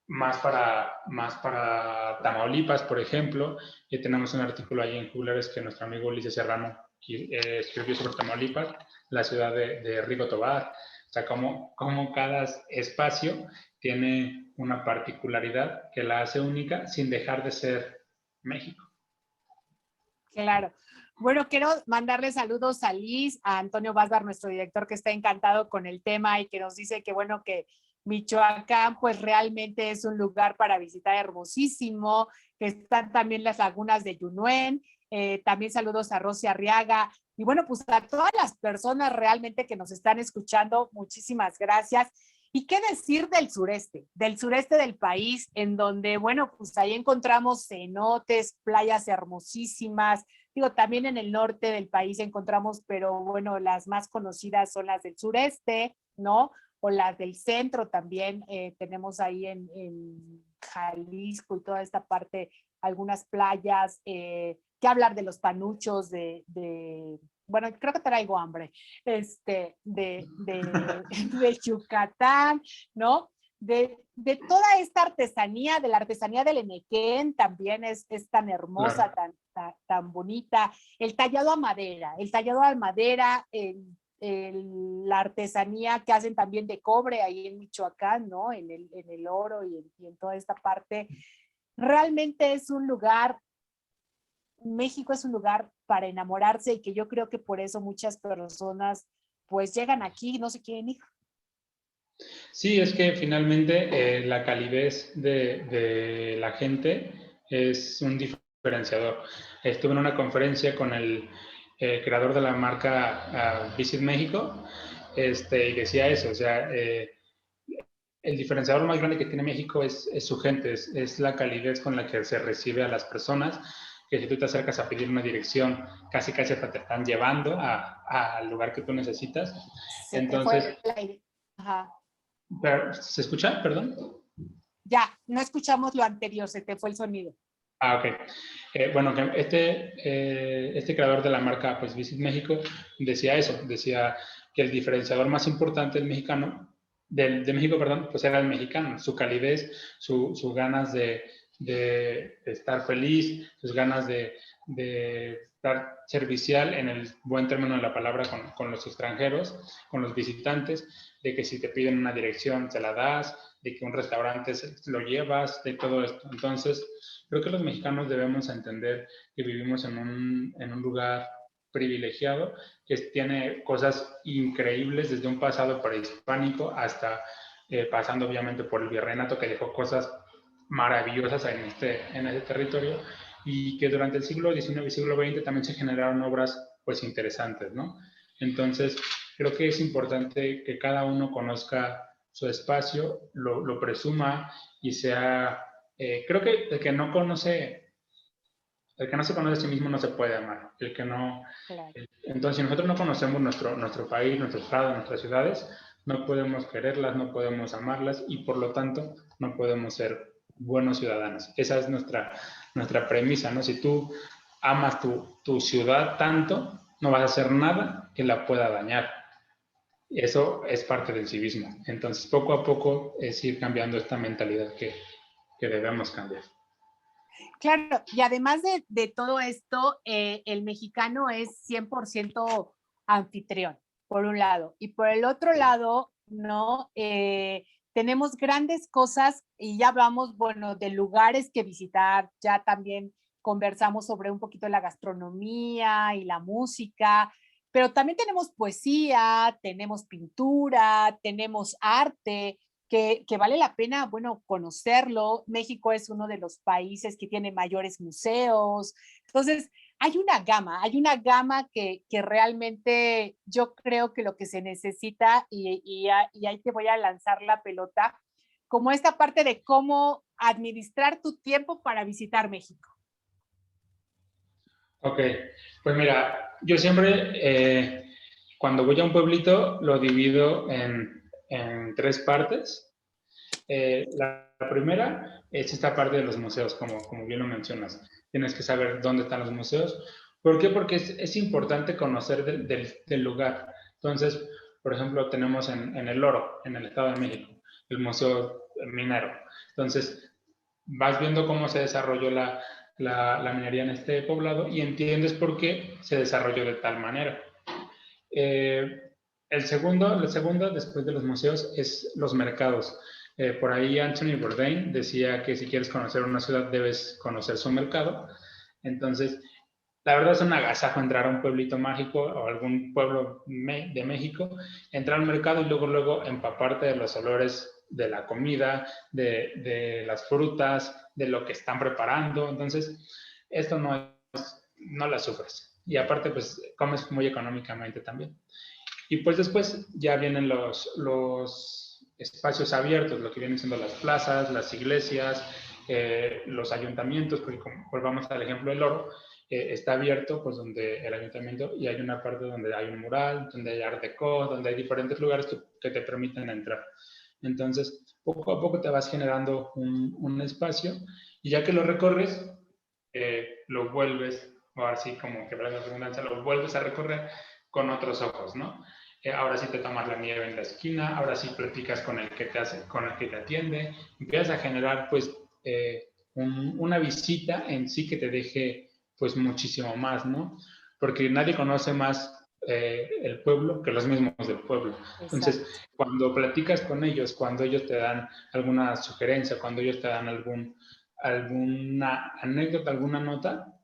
[SPEAKER 4] Más para Tamaulipas, por ejemplo, tenemos un artículo ahí en Juglares que nuestro amigo Ulises Serrano escribió sobre Tamaulipas, la ciudad de Rigo Tobar. O sea, como cada espacio tiene una particularidad que la hace única sin dejar de ser México.
[SPEAKER 3] Claro. Bueno, quiero mandarle saludos a Liz, a Antonio Vázquez, nuestro director, que está encantado con el tema y que nos dice que, bueno, que Michoacán pues realmente es un lugar para visitar hermosísimo, que están también las lagunas de Yunuen. También saludos a Rosy Arriaga, y bueno, pues a todas las personas realmente que nos están escuchando, muchísimas gracias. ¿Y qué decir del sureste del país, en donde, bueno, pues ahí encontramos cenotes, playas hermosísimas? Digo, también en el norte del país encontramos, pero bueno, las más conocidas son las del sureste, ¿no? O las del centro también, tenemos ahí en Jalisco y toda esta parte algunas playas, qué hablar de los panuchos, bueno, creo que traigo hambre, de Yucatán, ¿no? De toda esta artesanía, de la artesanía del Enequén, también es tan hermosa,
[SPEAKER 4] Claro.
[SPEAKER 3] tan bonita. El tallado a madera, la artesanía que hacen también de cobre ahí en Michoacán, ¿no? En el oro y en toda esta parte. Realmente es un lugar, México es un lugar para enamorarse y que yo creo que por eso muchas personas pues llegan aquí y no se quieren ir.
[SPEAKER 4] Sí, es que finalmente la calidez de la gente es un diferenciador. Estuve en una conferencia con el creador de la marca Visit México, y decía eso, o sea, el diferenciador más grande que tiene México es su gente, es la calidez con la que se recibe a las personas, que si tú te acercas a pedir una dirección, casi casi hasta te están llevando al lugar que tú necesitas.
[SPEAKER 3] Se te fue
[SPEAKER 4] Entonces,
[SPEAKER 3] el aire. Ajá.
[SPEAKER 4] ¿se escucha? Perdón.
[SPEAKER 3] Ya, no escuchamos lo anterior, se te fue el sonido.
[SPEAKER 4] Ok. Bueno, que este creador de la marca, pues Visit México, decía eso, decía que el diferenciador más importante del mexicano, de México, perdón, pues era el mexicano, su calidez, sus ganas de estar feliz, sus ganas de estar servicial en el buen término de la palabra con los extranjeros, con los visitantes, de que si te piden una dirección se la das, de que un restaurante lo llevas, de todo esto. Entonces, creo que los mexicanos debemos entender que vivimos en un lugar privilegiado que tiene cosas increíbles desde un pasado prehispánico hasta pasando obviamente por el virreinato que dejó cosas maravillosas en este territorio y que durante el siglo XIX y siglo XX también se generaron obras pues interesantes, ¿no? Entonces, creo que es importante que cada uno conozca su espacio, lo presuma y sea creo que el que no se conoce a sí mismo no se puede amar.
[SPEAKER 3] Claro.
[SPEAKER 4] Entonces, si nosotros no conocemos nuestro país, nuestro estado, nuestras ciudades, no podemos quererlas, no podemos amarlas y por lo tanto no podemos ser buenos ciudadanos. Esa es nuestra premisa, ¿no? Si tú amas tu ciudad tanto, no vas a hacer nada que la pueda dañar. Eso es parte del civismo. Entonces, poco a poco es ir cambiando esta mentalidad que debemos cambiar.
[SPEAKER 3] Claro, y además de todo esto, el mexicano es 100% anfitrión, por un lado. Y por el otro lado, ¿no? Tenemos grandes cosas y ya hablamos, bueno, de lugares que visitar, ya también conversamos sobre un poquito la gastronomía y la música, pero también tenemos poesía, tenemos pintura, tenemos arte, que vale la pena, bueno, conocerlo. México es uno de los países que tiene mayores museos. Entonces, hay una gama que realmente yo creo que lo que se necesita, y ahí te voy a lanzar la pelota, como esta parte de cómo administrar tu tiempo para visitar México.
[SPEAKER 4] Ok, pues mira, yo siempre cuando voy a un pueblito lo divido en tres partes. La primera es esta parte de los museos, como bien lo mencionas. Tienes que saber dónde están los museos. ¿Por qué? Porque es importante conocer del lugar. Entonces, por ejemplo, tenemos en El Oro, en el Estado de México, el Museo Minero. Entonces, vas viendo cómo se desarrolló la minería en este poblado y entiendes por qué se desarrolló de tal manera. La segunda, después de los museos, es los mercados. Por ahí Anthony Bourdain decía que si quieres conocer una ciudad debes conocer su mercado. Entonces, la verdad es un agasajo entrar a un pueblito mágico o algún pueblo de México, entrar al mercado y luego empaparte de los olores de la comida, de las frutas, de lo que están preparando. Entonces, esto no la sufres. Y aparte, pues comes muy económicamente también. Y pues después ya vienen los espacios abiertos, lo que vienen siendo las plazas, las iglesias, los ayuntamientos, porque como volvamos al ejemplo del Oro, está abierto, pues donde el ayuntamiento, y hay una parte donde hay un mural, donde hay art déco, donde hay diferentes lugares que te permiten entrar. Entonces, poco a poco te vas generando un espacio, y ya que lo recorres, lo vuelves, o así como que para la redundancia, lo vuelves a recorrer con otros ojos, ¿no? Ahora sí te tomas la nieve en la esquina, ahora sí platicas con el que con el que te atiende, empiezas a generar pues una visita en sí que te deje pues muchísimo más, ¿no? Porque nadie conoce más el pueblo que los mismos del pueblo. Entonces,
[SPEAKER 3] Exacto.
[SPEAKER 4] cuando platicas con ellos, cuando ellos te dan alguna sugerencia, cuando ellos te dan alguna anécdota, alguna nota,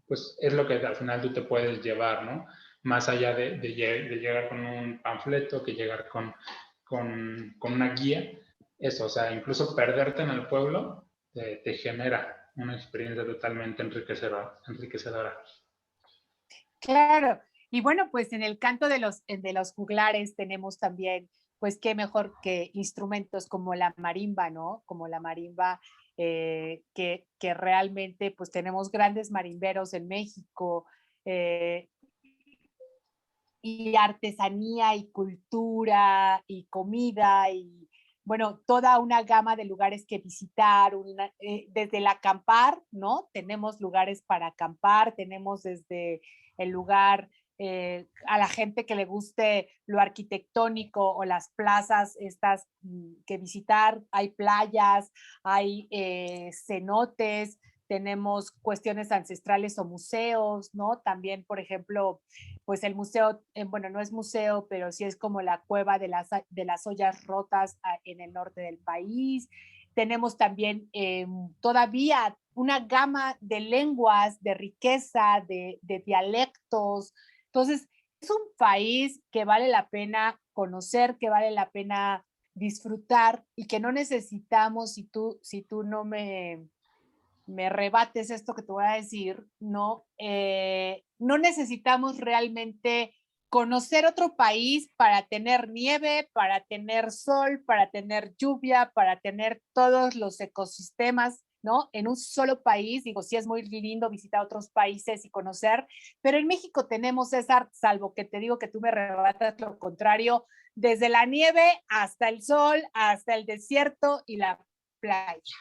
[SPEAKER 4] pues es lo que al final tú te puedes llevar, ¿no? Más allá de llegar con un panfleto, que llegar con una guía, eso, o sea, incluso perderte en el pueblo te genera una experiencia totalmente enriquecedora.
[SPEAKER 3] Claro. Y bueno, pues en el canto de los juglares tenemos también, pues qué mejor que instrumentos como la marimba, ¿no? Como la marimba, que realmente pues tenemos grandes marimberos en México, eh, y artesanía y cultura y comida y bueno, toda una gama de lugares que visitar, desde el acampar, ¿no? Tenemos lugares para acampar, tenemos desde el lugar a la gente que le guste lo arquitectónico o las plazas estas que visitar, hay playas, hay cenotes, tenemos cuestiones ancestrales o museos, ¿no? También, por ejemplo, pues el museo, bueno, no es museo, pero sí es como la cueva de las ollas rotas en el norte del país. Tenemos también todavía una gama de lenguas, de riqueza, de dialectos. Entonces, es un país que vale la pena conocer, que vale la pena disfrutar y que no necesitamos, si tú no me rebates esto que te voy a decir, ¿no? No necesitamos realmente conocer otro país para tener nieve, para tener sol, para tener lluvia, para tener todos los ecosistemas, ¿no? En un solo país, digo, sí es muy lindo visitar otros países y conocer, pero en México tenemos, César, salvo que te digo que tú me rebatas lo contrario, desde la nieve hasta el sol, hasta el desierto y la playa.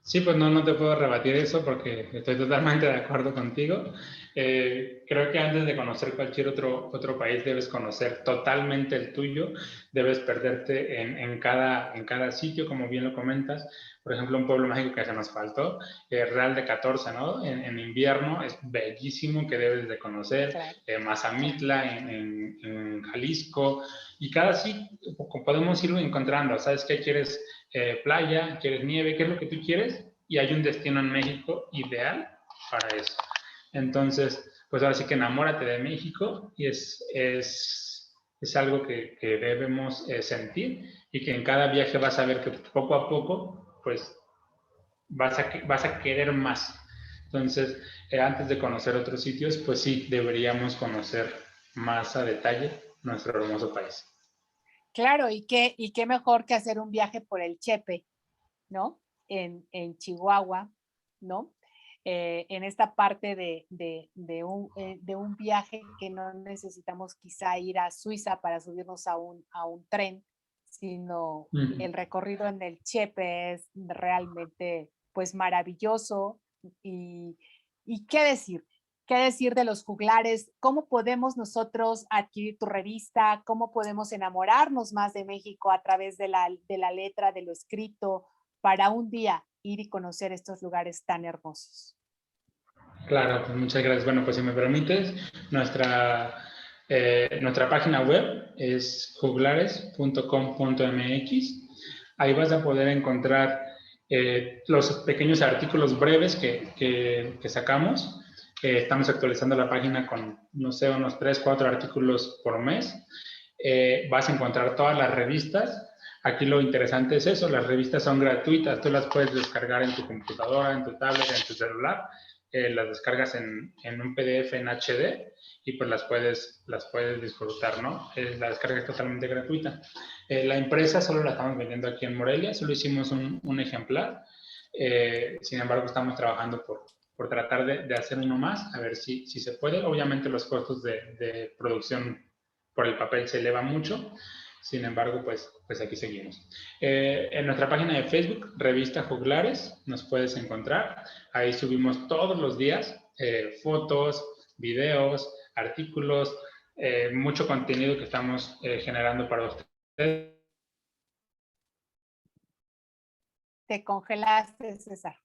[SPEAKER 4] Sí, pues no te puedo rebatir eso porque estoy totalmente de acuerdo contigo. Creo que antes de conocer cualquier otro país debes conocer totalmente el tuyo, debes perderte en cada sitio, como bien lo comentas. Por ejemplo, un pueblo mágico que se nos faltó, Real de 14, ¿no? En invierno es bellísimo, que debes de conocer.
[SPEAKER 3] Claro.
[SPEAKER 4] Mazamitla en Jalisco, y cada sitio podemos irlo encontrando. ¿Sabes qué quieres? Playa, quieres nieve, qué es lo que tú quieres, y hay un destino en México ideal para eso. Entonces, pues ahora sí que enamórate de México, y es algo que debemos sentir, y que en cada viaje vas a ver que poco a poco, pues vas a querer más. Entonces, antes de conocer otros sitios, pues sí, deberíamos conocer más a detalle nuestro hermoso país.
[SPEAKER 3] Claro, y qué mejor que hacer un viaje por el Chepe, ¿no? En Chihuahua, ¿no? En esta parte de un viaje que no necesitamos quizá ir a Suiza para subirnos a un tren, sino el recorrido en el Chepe es realmente pues maravilloso y, y qué decir, qué decir de los juglares, cómo podemos nosotros adquirir tu revista, cómo podemos enamorarnos más de México a través de la letra, de lo escrito, para un día ir y conocer estos lugares tan hermosos.
[SPEAKER 4] Claro, pues muchas gracias. Bueno, pues si me permites, nuestra página web es juglares.com.mx. Ahí vas a poder encontrar los pequeños artículos breves que sacamos. Estamos actualizando la página con, no sé, unos 3, 4 artículos por mes. Vas a encontrar todas las revistas. Aquí lo interesante es eso, las revistas son gratuitas, tú las puedes descargar en tu computadora, en tu tablet, en tu celular. Las descargas en un PDF en HD, y pues las puedes disfrutar, ¿no? La descarga es totalmente gratuita. La empresa solo la estamos vendiendo aquí en Morelia, solo hicimos un ejemplar. Sin embargo, estamos trabajando por tratar de hacer uno más, a ver si se puede. Obviamente los costos de producción por el papel se elevan mucho, Sin embargo, pues aquí seguimos. En nuestra página de Facebook, Revista Juglares, nos puedes encontrar. Ahí subimos todos los días fotos, videos, artículos, mucho contenido que estamos generando para ustedes.
[SPEAKER 3] Te congelaste, César.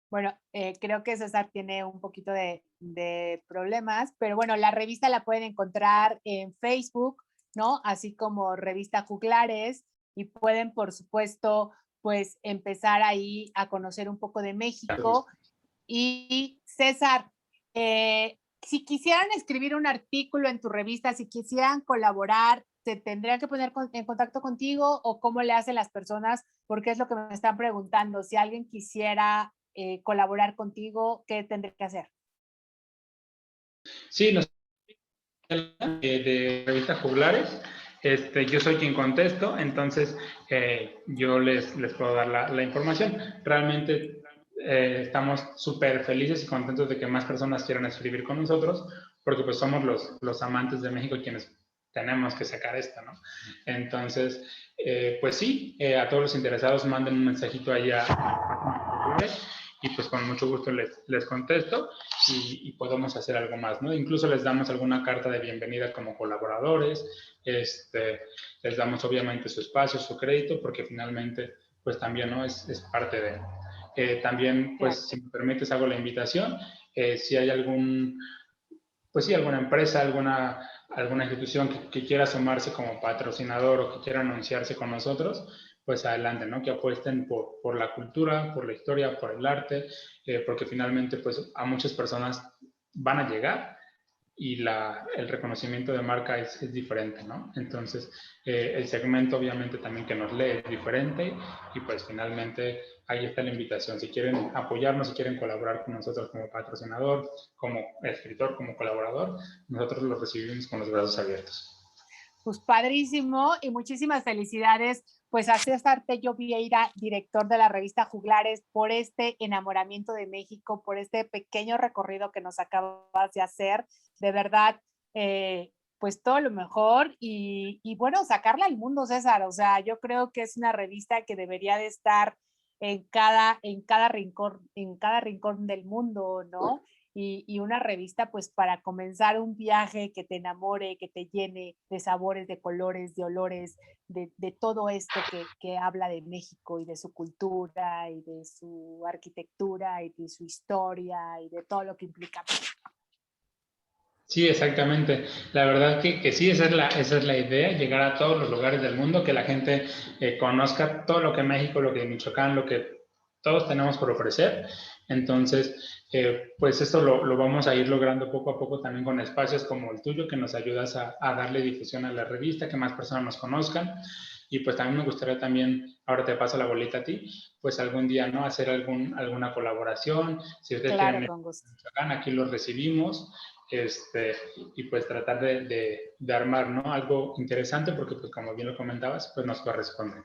[SPEAKER 3] Bueno, creo que César tiene un poquito de problemas, pero bueno, la revista la pueden encontrar en Facebook, ¿no? Así como Revista Juglares, y pueden, por supuesto, pues empezar ahí a conocer un poco de México. Y César, si quisieran escribir un artículo en tu revista, si quisieran colaborar, ¿se tendrían que poner en contacto contigo o cómo le hacen las personas? Porque es lo que me están preguntando. Si alguien quisiera colaborar contigo, ¿qué tendría que hacer?
[SPEAKER 4] Sí, de Revista Juglares, yo soy quien contesto, entonces yo les puedo dar la información. Realmente estamos súper felices y contentos de que más personas quieran escribir con nosotros, porque pues somos los amantes de México quienes tenemos que sacar esto, ¿no? Entonces, pues sí, a todos los interesados manden un mensajito allá a y pues con mucho gusto les contesto y podemos hacer algo más, ¿no? Incluso les damos alguna carta de bienvenida como colaboradores, les damos obviamente su espacio, su crédito, porque finalmente pues también, ¿no? Es parte de... también, pues, claro, si me permites, hago la invitación. Si hay alguna empresa, alguna institución que quiera sumarse como patrocinador o que quiera anunciarse con nosotros, pues adelante, ¿no? Que apuesten por la cultura, por la historia, por el arte, porque finalmente, pues, a muchas personas van a llegar y el reconocimiento de marca es diferente, ¿no? Entonces, el segmento obviamente también que nos lee es diferente y pues finalmente ahí está la invitación. Si quieren apoyarnos, si quieren colaborar con nosotros como patrocinador, como escritor, como colaborador, nosotros los recibimos con los brazos abiertos.
[SPEAKER 3] Pues padrísimo y muchísimas felicidades pues a César Tello Vieira, director de la revista Juglares, por este enamoramiento de México, por este pequeño recorrido que nos acabas de hacer. De verdad, pues todo lo mejor y bueno, sacarla al mundo, César. O sea, yo creo que es una revista que debería de estar en cada rincón del mundo, ¿no? Y una revista pues para comenzar un viaje que te enamore, que te llene de sabores, de colores, de olores, de todo esto que habla de México y de su cultura y de su arquitectura y de su historia y de todo lo que implica.
[SPEAKER 4] Sí, exactamente. La verdad que sí, esa es la idea, llegar a todos los lugares del mundo, que la gente conozca todo lo que México, lo que Michoacán, lo que todos tenemos por ofrecer. Entonces, pues esto lo vamos a ir logrando poco a poco también con espacios como el tuyo, que nos ayudas a darle difusión a la revista, que más personas nos conozcan. Y pues también me gustaría también, ahora te paso la bolita a ti, pues algún día, ¿no? Hacer alguna colaboración. Si ustedes
[SPEAKER 3] claro,
[SPEAKER 4] quieren Michoacán, aquí los recibimos. Y pues tratar de armar, ¿no? Algo interesante porque, pues como bien lo comentabas, pues nos corresponde.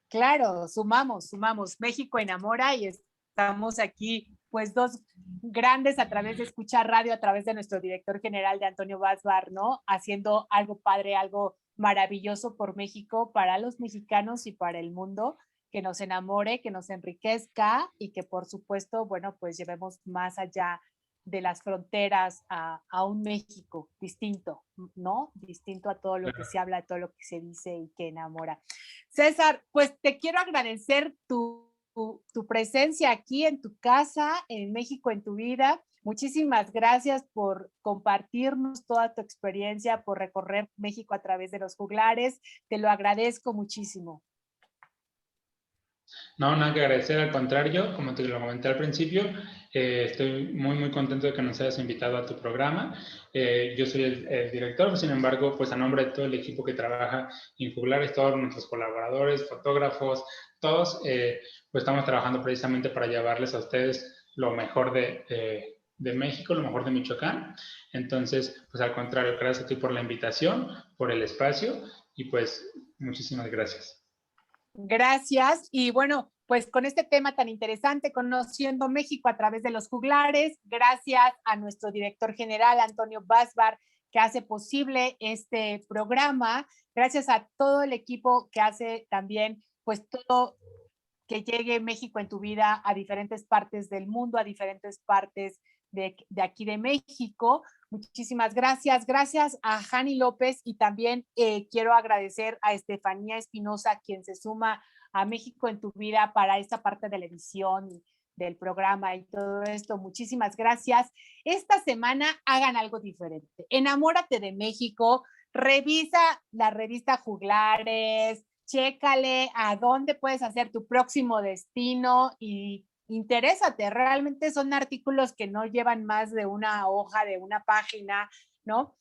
[SPEAKER 3] Claro, sumamos. México enamora y estamos aquí, pues dos grandes a través de Escuchar Radio, a través de nuestro director general de Antonio Basbar, ¿no? Haciendo algo padre, algo maravilloso por México, para los mexicanos y para el mundo, que nos enamore, que nos enriquezca y que por supuesto, bueno, pues llevemos más allá de las fronteras a un México distinto, ¿no? Distinto a todo lo que se habla, a todo lo que se dice y que enamora. César, pues te quiero agradecer tu presencia aquí en tu casa, en México en tu vida. Muchísimas gracias por compartirnos toda tu experiencia, por recorrer México a través de los juglares. Te lo agradezco muchísimo.
[SPEAKER 4] No, nada que agradecer, al contrario, como te lo comenté al principio, estoy muy contento de que nos hayas invitado a tu programa. Yo soy el director, sin embargo, pues a nombre de todo el equipo que trabaja en Juglares, todos nuestros colaboradores, fotógrafos, todos, pues estamos trabajando precisamente para llevarles a ustedes lo mejor de México, lo mejor de Michoacán. Entonces, pues al contrario, gracias a ti por la invitación, por el espacio y pues muchísimas gracias.
[SPEAKER 3] Gracias. Y bueno, pues con este tema tan interesante, conociendo México a través de los juglares, gracias a nuestro director general, Antonio Basbar, que hace posible este programa, gracias a todo el equipo que hace también, pues todo que llegue México en tu vida a diferentes partes del mundo, a diferentes partes de aquí de México. Muchísimas gracias. Gracias a Jani López y también quiero agradecer a Estefanía Espinosa, quien se suma a México en tu vida para esta parte de la edición del programa y todo esto. Muchísimas gracias. Esta semana hagan algo diferente. Enamórate de México, revisa la revista Juglares, chécale a dónde puedes hacer tu próximo destino y interésate. Realmente son artículos que no llevan más de una hoja, de una página, ¿no?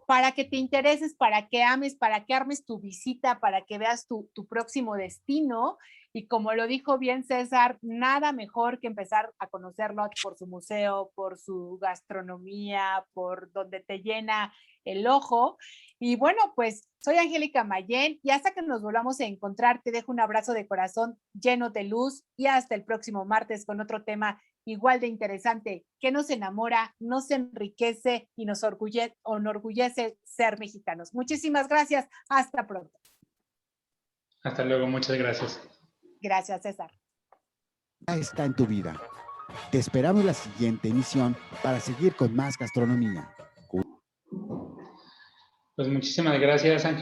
[SPEAKER 3] Para que te intereses, para que ames, para que armes tu visita, para que veas tu próximo destino. Y como lo dijo bien César, nada mejor que empezar a conocerlo por su museo, por su gastronomía, por donde te llena el ojo. Y bueno, pues soy Angélica Mayén y hasta que nos volvamos a encontrar, te dejo un abrazo de corazón lleno de luz y hasta el próximo martes con otro tema igual de interesante que nos enamora, nos enriquece y nos enorgullece ser mexicanos. Muchísimas gracias. Hasta pronto.
[SPEAKER 4] Hasta luego. Muchas gracias.
[SPEAKER 3] Gracias, César.
[SPEAKER 1] Ya está en tu vida. Te esperamos en la siguiente emisión para seguir con más gastronomía.
[SPEAKER 4] Pues muchísimas gracias, Ángel.